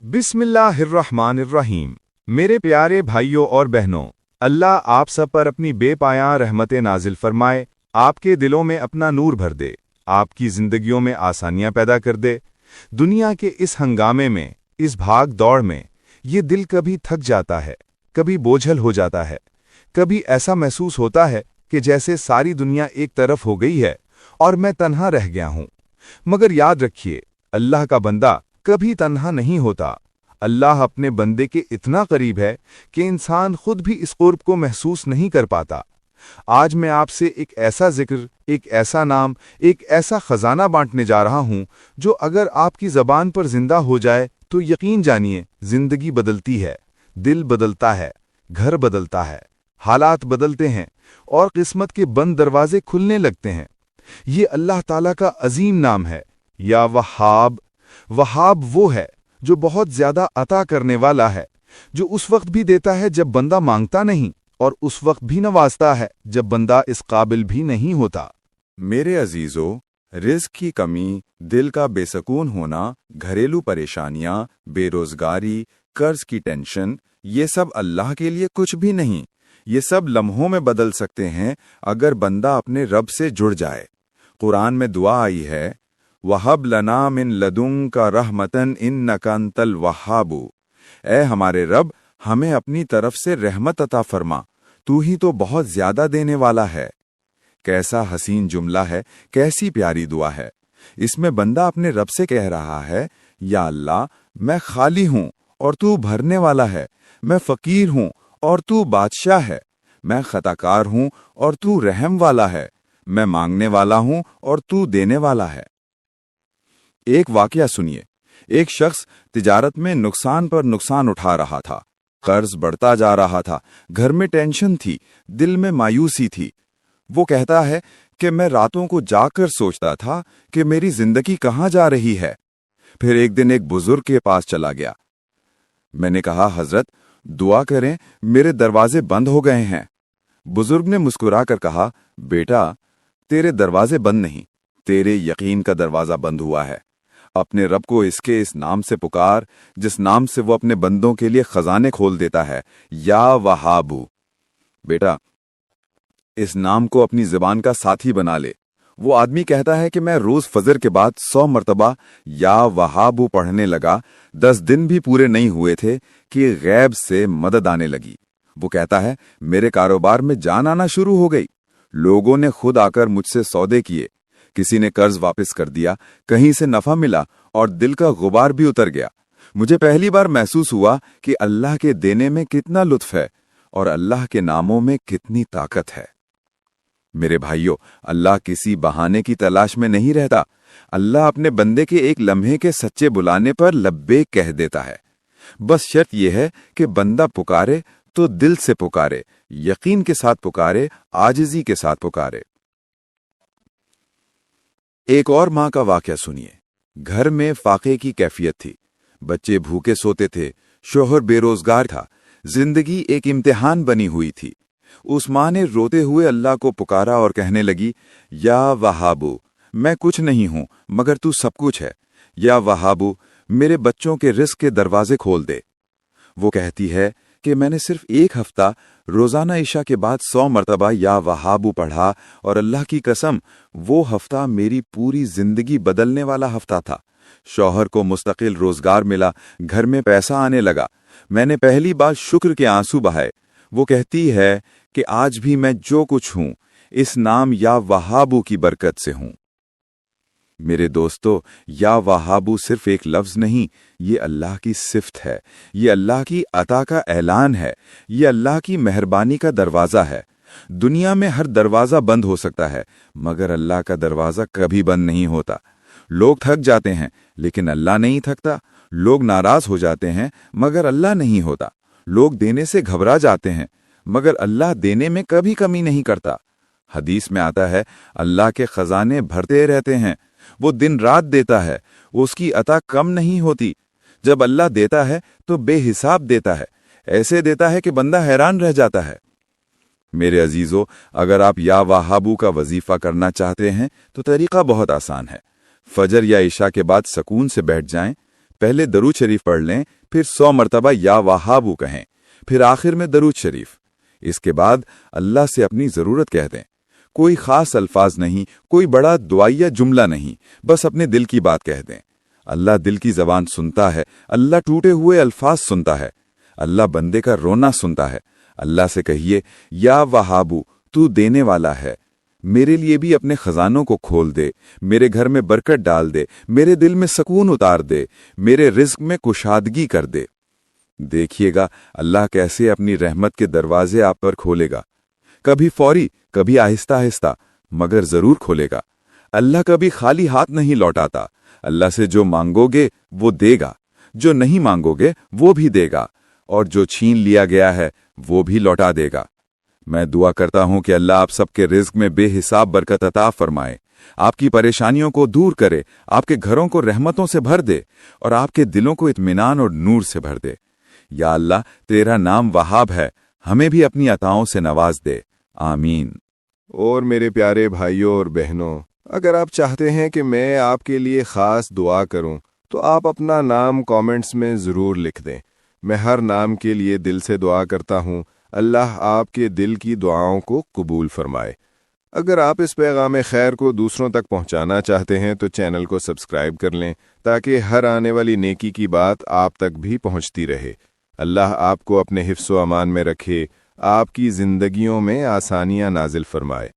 बिस्मिल्लाहिर्रहमानिर्रहीम। मेरे प्यारे भाइयों और बहनों, अल्लाह आप सब पर अपनी बेपायां रहमतें नाजिल फरमाए, आपके दिलों में अपना नूर भर दे, आपकी जिंदगियों में आसानियां पैदा कर दे। दुनिया के इस हंगामे में, इस भाग दौड़ में, ये दिल कभी थक जाता है, कभी बोझल हो जाता है, कभी ऐसा महसूस होता है कि जैसे सारी दुनिया एक तरफ हो गई है और मैं तन्हा रह गया हूं। मगर याद रखिए, अल्लाह का बंदा कभी तन्हा नहीं होता। अल्लाह अपने बंदे के इतना करीब है कि इंसान खुद भी इस कुर्ब को महसूस नहीं कर पाता। आज मैं आपसे एक ऐसा जिक्र, एक ऐसा नाम, एक ऐसा खजाना बांटने जा रहा हूं जो अगर आपकी जबान पर जिंदा हो जाए तो यकीन जानिए जिंदगी बदलती है, दिल बदलता है, घर बदलता है, हालात बदलते हैं और किस्मत के बंद दरवाजे खुलने लगते हैं। ये अल्लाह ताला का अजीम नाम है, या वहाब। वहाब वो है जो बहुत ज्यादा अता करने वाला है, जो उस वक्त भी देता है जब बंदा मांगता नहीं, और उस वक्त भी नवाजता है जब बंदा इस काबिल भी नहीं होता। मेरे अजीजों, रिज़्क की कमी, दिल का बेसकून होना, घरेलू परेशानियां, बेरोजगारी, कर्ज की टेंशन, ये सब अल्लाह के लिए कुछ भी नहीं। ये सब लम्हों में बदल सकते हैं अगर बंदा अपने रब से जुड़ जाए। कुरान में दुआ आई है, वहब लना मिन लदुन्का रहमतन इन्नका अंतल वहाबू। ऐ हमारे रब, हमें अपनी तरफ से रहमत अता फरमा, तू ही तो बहुत ज्यादा देने वाला है। कैसा हसीन जुमला है, कैसी प्यारी दुआ है। इसमें बंदा अपने रब से कह रहा है, या अल्लाह, मैं खाली हूं और तू भरने वाला है। मैं फकीर हूं और तू बादशाह है। मैं खताकार हूं और तू रहम वाला है। मैं मांगने वाला हूं और तू देने वाला है। एक वाकया सुनिए। एक शख्स तिजारत में नुकसान पर नुकसान उठा रहा था, कर्ज बढ़ता जा रहा था, घर में टेंशन थी, दिल में मायूसी थी। वो कहता है कि मैं रातों को जाकर सोचता था कि मेरी जिंदगी कहाँ जा रही है। फिर एक दिन एक बुजुर्ग के पास चला गया। मैंने कहा, हजरत दुआ करें, मेरे दरवाजे बंद हो गए हैं। बुजुर्ग ने मुस्कुराकर कहा, बेटा, तेरे दरवाजे बंद नहीं, तेरे यकीन का दरवाजा बंद हुआ है। अपने रब को इसके इस नाम से पुकार जिस नाम से वो अपने बंदों के लिए खजाने खोल देता है, या वहाबू। बेटा, इस नाम को अपनी जुबान का साथी बना ले। वो आदमी कहता है कि मैं रोज फजर के बाद 100 मरतबा या वहाबू पढ़ने लगा। 10 दिन भी पूरे नहीं हुए थे कि गैब से मदद आने लगी। वो कहता है, मेरे कारोबार में जान आना शुरू हो गई। लोगों ने खुद आकर मुझसे सौदे किए, किसी ने कर्ज वापस कर दिया, कहीं से नफा मिला और दिल का गुबार भी उतर गया। मुझे पहली बार महसूस हुआ कि अल्लाह के देने में कितना लुत्फ है और अल्लाह के नामों में कितनी ताकत है। मेरे भाइयों, अल्लाह किसी बहाने की तलाश में नहीं रहता। अल्लाह अपने बंदे के एक लम्हे के सच्चे बुलाने पर लब्बैक कह देता है। बस शर्त यह है कि बंदा पुकारे तो दिल से पुकारे, यकीन के साथ पुकारे, आजिज़ी के साथ पुकारे। एक और मां का वाकया सुनिए। घर में फाके की कैफियत थी, बच्चे भूखे सोते थे, शोहर बेरोजगार था, जिंदगी एक इम्तिहान बनी हुई थी। उस मां ने रोते हुए अल्लाह को पुकारा और कहने लगी, या वहाबू, मैं कुछ नहीं हूं मगर तू सब कुछ है। या वहाबू, मेरे बच्चों के रिस्क के दरवाजे खोल दे। वो कहती है कि मैंने सिर्फ एक हफ्ता रोजाना ईशा के बाद 100 मरतबा या वहाबू पढ़ा और अल्लाह की कसम, वो हफ्ता मेरी पूरी जिंदगी बदलने वाला हफ्ता था। शौहर को मुस्तकिल रोजगार मिला, घर में पैसा आने लगा। मैंने पहली बार शुक्र के आंसू बहाए। वो कहती है कि आज भी मैं जो कुछ हूं इस नाम या वहाबू की बरकत से हूं। मेरे दोस्तों, या वहाबू सिर्फ एक लफ्ज नहीं, ये अल्लाह की सिफ्त है, ये अल्लाह की अता का ऐलान है, ये अल्लाह की मेहरबानी का दरवाज़ा है। दुनिया में हर दरवाज़ा बंद हो सकता है मगर अल्लाह का दरवाज़ा कभी बंद नहीं होता। लोग थक जाते हैं लेकिन अल्लाह नहीं थकता। लोग नाराज हो जाते हैं मगर अल्लाह नहीं होता। लोग देने से घबरा जाते हैं मगर अल्लाह देने में कभी कमी नहीं करता। हदीस में आता है, अल्लाह के खजाने भरते रहते हैं, वो दिन रात देता है, उसकी अता कम नहीं होती। जब अल्लाह देता है तो बेहिसाब देता है, ऐसे देता है कि बंदा हैरान रह जाता है। मेरे अजीजों, अगर आप या वहाबू का वजीफा करना चाहते हैं तो तरीका बहुत आसान है। फजर या इशा के बाद सुकून से बैठ जाएं, पहले दरूद शरीफ पढ़ लें, फिर 100 मरतबा या वहाबू कहें, फिर आखिर में दरूद शरीफ। इसके बाद अल्लाह से अपनी ज़रूरत कह दें। कोई ख़ास अल्फाज नहीं, कोई बड़ा दुआया जुमला नहीं, बस अपने दिल की बात कह दें। अल्लाह दिल की ज़बान सुनता है, अल्लाह टूटे हुए अल्फाज सुनता है, अल्लाह बंदे का रोना सुनता है। अल्लाह से कहिए, या वहाबू, तू देने वाला है, मेरे लिए भी अपने खजानों को खोल दे, मेरे घर में बरकत डाल दे, मेरे दिल में सुकून उतार दे, मेरे रिज्क में कुशादगी कर दे। देखिएगा अल्लाह कैसे अपनी रहमत के दरवाजे आप पर खोलेगा, कभी फौरी, कभी आहिस्ता आहिस्ता, मगर जरूर खोलेगा। अल्लाह कभी खाली हाथ नहीं लौटाता। अल्लाह से जो मांगोगे वो देगा, जो नहीं मांगोगे वो भी देगा, और जो छीन लिया गया है वो भी लौटा देगा। मैं दुआ करता हूं कि अल्लाह आप सबके रिज्क में बेहिसाब बरकत अता फरमाए, आपकी परेशानियों को दूर करे, आपके घरों को रहमतों से भर दे और आपके दिलों को इत्मीनान और नूर से भर दे। या अल्लाह, तेरा नाम वहाब है, हमें भी अपनी अताओं से नवाज दे। आमीन। और मेरे प्यारे भाइयों और बहनों, अगर आप चाहते हैं कि मैं आपके लिए ख़ास दुआ करूं, तो आप अपना नाम कमेंट्स में ज़रूर लिख दें। मैं हर नाम के लिए दिल से दुआ करता हूं, अल्लाह आपके दिल की दुआओं को कबूल फरमाए। अगर आप इस पैगाम खैर को दूसरों तक पहुंचाना चाहते हैं तो चैनल को सब्सक्राइब कर लें, ताकि हर आने वाली नेकी की बात आप तक भी पहुंचती रहे। अल्लाह आपको अपने हिफ्ज़ व अमान में रखे, आपकी ज़िंदगियों में आसानियां नाजिल फरमाए।